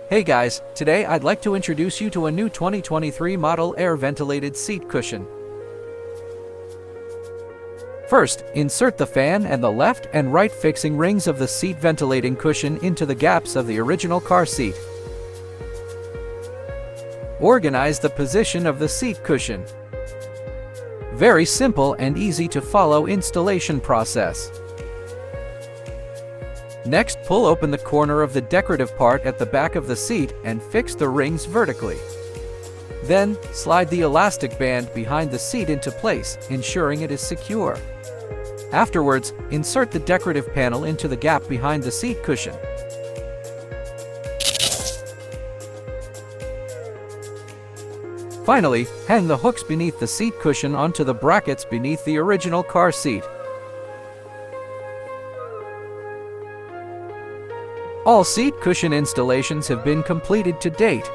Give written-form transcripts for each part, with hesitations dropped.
Hey guys, today I'd like to introduce you to a new 2023 model air-ventilated seat cushion. First, insert the fan and the left and right fixing rings of the seat ventilating cushion into the gaps of the original car seat. Organize the position of the seat cushion. Very simple and easy to follow installation process. Next, pull open the corner of the decorative part at the back of the seat and fix the rings vertically. Then, slide the elastic band behind the seat into place, ensuring it is secure. Afterwards, insert the decorative panel into the gap behind the seat cushion. Finally, hang the hooks beneath the seat cushion onto the brackets beneath the original car seat. All seat cushion installations have been completed to date.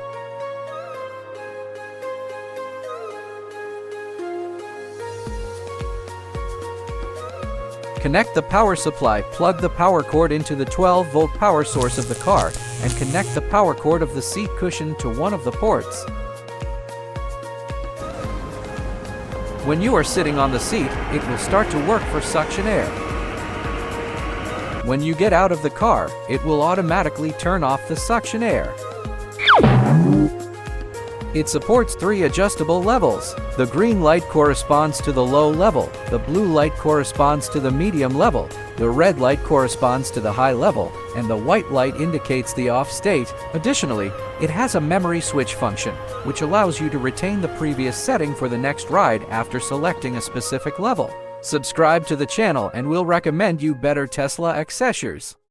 Connect the power supply. Plug the power cord into the 12-volt power source of the car and connect the power cord of the seat cushion to one of the ports. When you are sitting on the seat, it will start to work for suction air. When you get out of the car, it will automatically turn off the suction air. It supports 3 adjustable levels. The green light corresponds to the low level, the blue light corresponds to the medium level, the red light corresponds to the high level, and the white light indicates the off state. Additionally, it has a memory switch function, which allows you to retain the previous setting for the next ride after selecting a specific level. Subscribe to the channel and we'll recommend you better Tesla accessories.